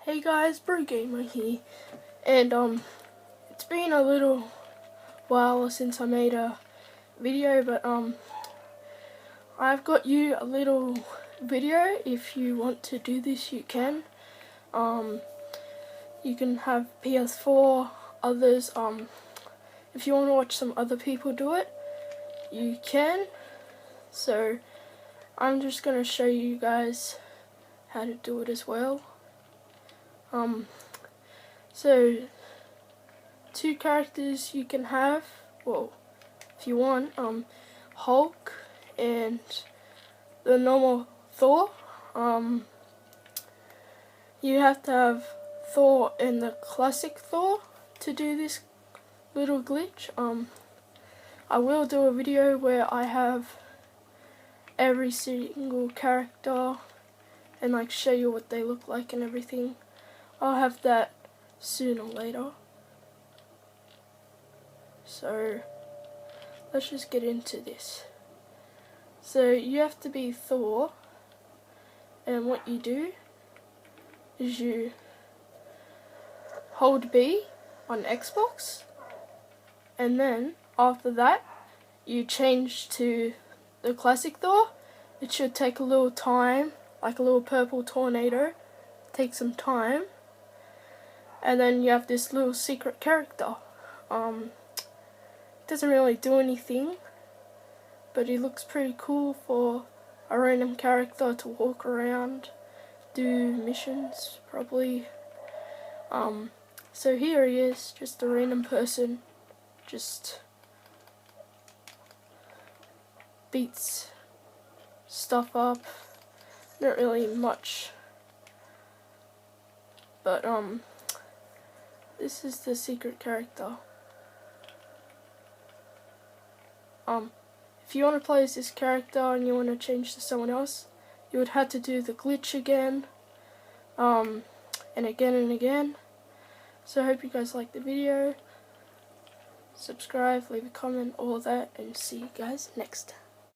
Hey guys, BrewGamer here, and it's been a little while since I made a video, but I've got you a little video. If you want to do this, you can. You can have PS4, others. If you want to watch some other people do it, you can. So I'm just gonna show you guys how to do it as well. So 2 characters you can have, well, if you want, Hulk and the normal Thor. You have to have Thor and the classic Thor to do this little glitch. I will do a video where I have every single character and like show you what they look like and everything. I'll have that sooner or later. So let's just get into this. So you have to be Thor, and what you do is you hold B on Xbox, and then after that you change to the classic Thor. It should take a little time, like a little purple tornado. Take some time, and then you have this little secret character. Doesn't really do anything, but he looks pretty cool for a random character to walk around, do missions probably. So here he is, just a random person, just beats stuff up. Not really much, but this is the secret character. If you want to play as this character and you want to change to someone else, you would have to do the glitch again, and again and again. So I hope you guys like the video. Subscribe, leave a comment, all that, and see you guys next time.